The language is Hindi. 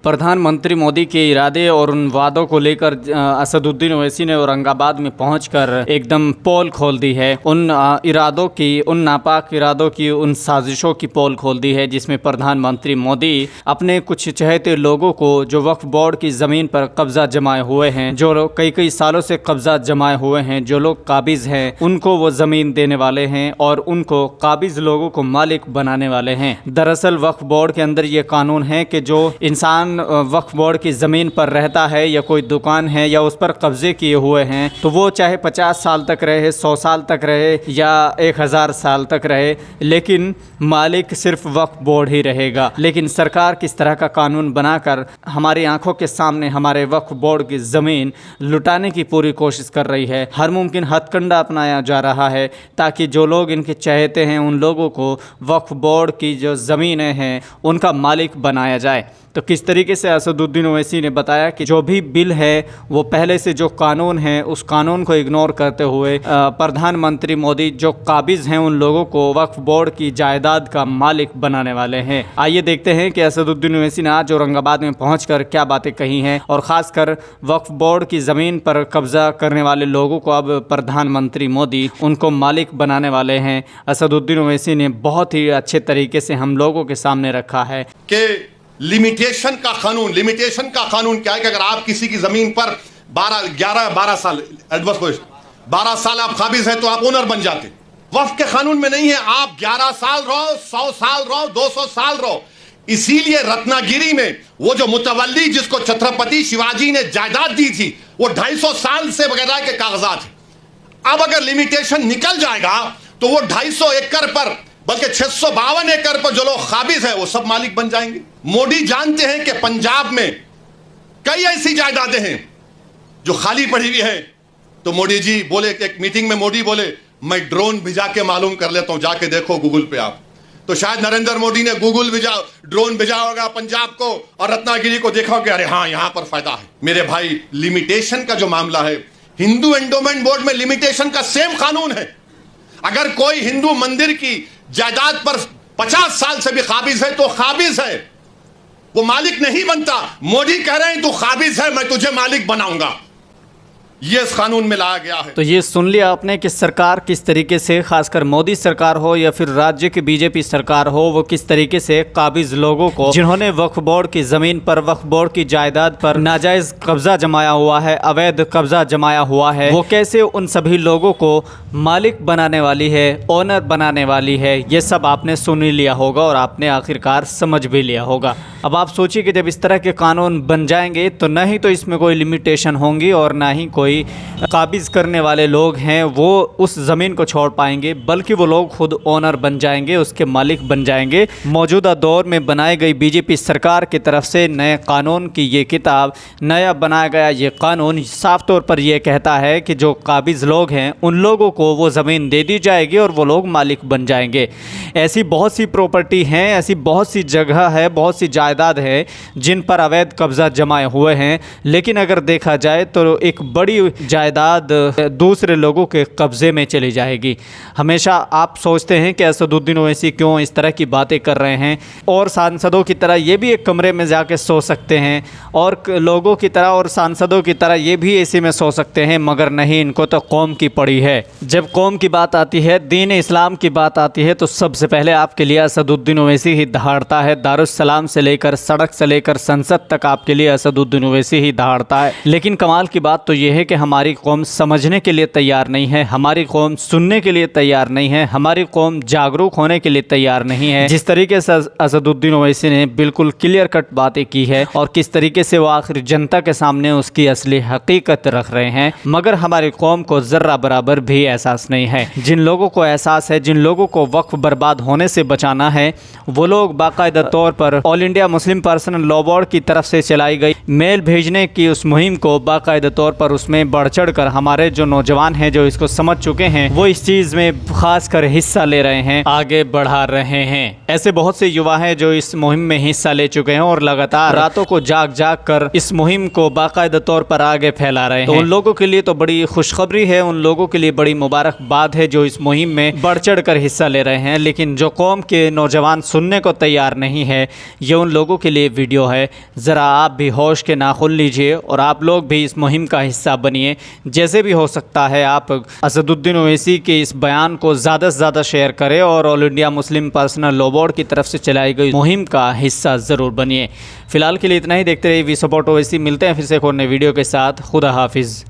प्रधानमंत्री मोदी के इरादे और उन वादों को लेकर असदुद्दीन ओवैसी ने औरंगाबाद में पहुंचकर एकदम पोल खोल दी है। उन इरादों की, उन नापाक इरादों की, उन साजिशों की पोल खोल दी है जिसमें प्रधानमंत्री मोदी अपने कुछ चहेते लोगों को, जो वक्फ बोर्ड की ज़मीन पर कब्जा जमाए हुए हैं, जो कई सालों से कब्जा जमाए हुए हैं, जो लोग काबिज हैं, उनको वो ज़मीन देने वाले हैं और उनको काबिज लोगों को मालिक बनाने वाले हैं। दरअसल वक्फ बोर्ड के अंदर ये कानून है कि जो इंसान वक्फ बोर्ड की ज़मीन पर रहता है या कोई दुकान है या उस पर कब्जे किए हुए हैं, तो वो चाहे 50 साल तक रहे, 100 साल तक रहे या 1000 साल तक रहे, लेकिन मालिक सिर्फ वक्फ बोर्ड ही रहेगा। लेकिन सरकार किस तरह का कानून बनाकर हमारी आंखों के सामने हमारे वक्फ बोर्ड की ज़मीन लुटाने की पूरी कोशिश कर रही है। हर मुमकिन हथकंडा अपनाया जा रहा है ताकि जो लोग इनके चाहते हैं उन लोगों को वक्फ बोर्ड की जो ज़मीनें हैं उनका मालिक बनाया जाए। तो किस तरीके से असदुद्दीन ओवैसी ने बताया कि जो भी बिल है वो पहले से जो कानून है उस कानून को इग्नोर करते हुए प्रधानमंत्री मोदी जो काबिज हैं उन लोगों को वक्फ बोर्ड की जायदाद का मालिक बनाने वाले हैं। आइए देखते हैं कि असदुद्दीन ओवैसी ने आज औरंगाबाद में पहुंचकर क्या बातें कही हैं और ख़ासकर वक्फ बोर्ड की ज़मीन पर कब्जा करने वाले लोगों को अब प्रधानमंत्री मोदी उनको मालिक बनाने वाले हैं। असदुद्दीन ओवैसी ने बहुत ही अच्छे तरीके से हम लोगों के सामने रखा है कि लिमिटेशन का कानून क्या है कि अगर आप किसी की जमीन पर 12 साल एडवर्स पोजीशन 12 साल आप काबिज हैं तो आप ओनर बन जाते। वक्फ के कानून में नहीं है। आप 11 साल रहो, 100 साल रहो, 200 साल रहो। इसीलिए रत्नागिरी में वो जो मुतवल्ली जिसको छत्रपति शिवाजी ने जायदाद दी थी वो 250 साल से बगैर के कागजात है। अब अगर लिमिटेशन निकल जाएगा तो वो 250 एकड़ पर बल्कि 652 एकड़ पर जो लोग काबिज हैं वो सब मालिक बन जाएंगे। मोदी जानते हैं कि पंजाब में कई ऐसी जायदादें हैं जो खाली पड़ी हुई है। तो मोदी जी बोले, एक मीटिंग में मोदी बोले मैं ड्रोन भिजा के मालूम कर लेता हूं, जाके देखो गूगल पे आप। तो शायद नरेंद्र मोदी ने ड्रोन भेजा होगा पंजाब को और रत्नागिरी को देखा कि अरे हाँ यहां पर फायदा है। मेरे भाई, लिमिटेशन का जो मामला है, हिंदू एंडोमेंट बोर्ड में लिमिटेशन का सेम कानून है। अगर कोई हिंदू मंदिर की जायदाद पर 50 साल से भी काबिज है तो काबिज है, वो मालिक नहीं बनता। मोदी कह रहे हैं तू काबिज है, मैं तुझे मालिक बनाऊंगा। ये इस कानून में लाया गया है। तो ये सुन लिया आपने कि सरकार किस तरीके से, खासकर मोदी सरकार हो या फिर राज्य की बीजेपी सरकार हो, वो किस तरीके से काबिज लोगों को, जिन्होंने वक्फ बोर्ड की ज़मीन पर, वक्फ बोर्ड की जायदाद पर नाजायज़ कब्जा जमाया हुआ है, अवैध कब्जा जमाया हुआ है, वो कैसे उन सभी लोगों को मालिक बनाने वाली है, ओनर बनाने वाली है। ये सब आपने सुन ही लिया होगा और आपने आखिरकार समझ भी लिया होगा। अब आप सोचिए कि जब इस तरह के कानून बन जाएंगे तो न ही तो इसमें कोई लिमिटेशन होंगी और ना ही कोई काबिज करने वाले लोग हैं वो उस ज़मीन को छोड़ पाएंगे, बल्कि वो लोग खुद ओनर बन जाएंगे, उसके मालिक बन जाएंगे। मौजूदा दौर में बनाई गई बीजेपी सरकार की तरफ से नए कानून की ये किताब, नया बनाया गया ये कानून साफ तौर पर यह कहता है कि जो काबिज लोग हैं उन लोगों को वो ज़मीन दे दी जाएगी और वो लोग मालिक बन जाएंगे। ऐसी बहुत सी प्रॉपर्टी हैं, ऐसी बहुत सी जगह है, बहुत सी जायदाद है जिन पर अवैध कब्जा जमाए हुए हैं, लेकिन अगर देखा जाए तो एक बड़ी जायदाद दूसरे लोगों के कब्ज़े में चली जाएगी। हमेशा आप सोचते हैं कि असदुद्दीन ओवैसी क्यों इस तरह की बातें कर रहे हैं, और सांसदों की तरह ये भी एक कमरे में जाके सो सकते हैं और लोगों की तरह और सांसदों की तरह ये भी एसी में सो सकते हैं, मगर नहीं, इनको तो कौम की पड़ी है। जब कौम की बात आती है, दीन इस्लाम की बात आती है, तो सबसे पहले आपके लिए असदुद्दीन ओवैसी ही दहाड़ता है। दारुस्सलाम से लेकर, सड़क से लेकर संसद तक आपके लिए असदुद्दीन ओवैसी ही दहाड़ता है। लेकिन कमाल की बात तो ये है कि हमारी कौम समझने के लिए तैयार नहीं है, हमारी कौम सुनने के लिए तैयार नहीं है, हमारी कौम जागरूक होने के लिए तैयार नहीं है। जिस तरीके से असदुद्दीन ओवैसी ने बिल्कुल क्लियर कट बातें की है और किस तरीके से वो आखिर जनता के सामने उसकी असली हकीकत रख रहे हैं, मगर हमारी कौम को ज़र्रा बराबर भी एहसास नहीं है। जिन लोगों को एहसास है, जिन लोगों को वक्फ बर्बाद होने से बचाना है, वो लोग बाकायदा तौर पर all India Muslim personal law board की तरफ से चलाई गई मेल भेजने की उस मुहिम को बाकायदा तौर पर उसमें में बढ़ चढ़ कर हमारे जो नौजवान हैं जो इसको समझ चुके हैं वो इस चीज़ में खासकर हिस्सा ले रहे हैं, आगे बढ़ा रहे हैं। ऐसे बहुत से युवा हैं जो इस मुहिम में हिस्सा ले चुके हैं और लगातार रातों को जाग जाग कर इस मुहिम को बाकायदा तौर पर आगे फैला रहे हैं। तो उन लोगों के लिए तो बड़ी खुशखबरी है, उन लोगों के लिए बड़ी मुबारकबाद है जो इस मुहिम में बढ़ चढ़ कर हिस्सा ले रहे हैं। लेकिन जो कौम के नौजवान सुनने को तैयार नहीं है, ये उन लोगों के लिए वीडियो है। ज़रा आप भी होश के नाखुन लीजिए और आप लोग भी इस मुहिम का हिस्सा बनिए। जैसे भी हो सकता है आप असदुद्दीन ओवैसी के इस बयान को ज़्यादा से ज़्यादा शेयर करें और all India Muslim personal law board की तरफ से चलाई गई मुहिम का हिस्सा ज़रूर बनिए। फिलहाल के लिए इतना ही। देखते रहिए वी सपोर्ट ओवैसी। मिलते हैं फिर से एक और नई वीडियो के साथ। खुदा हाफिज़।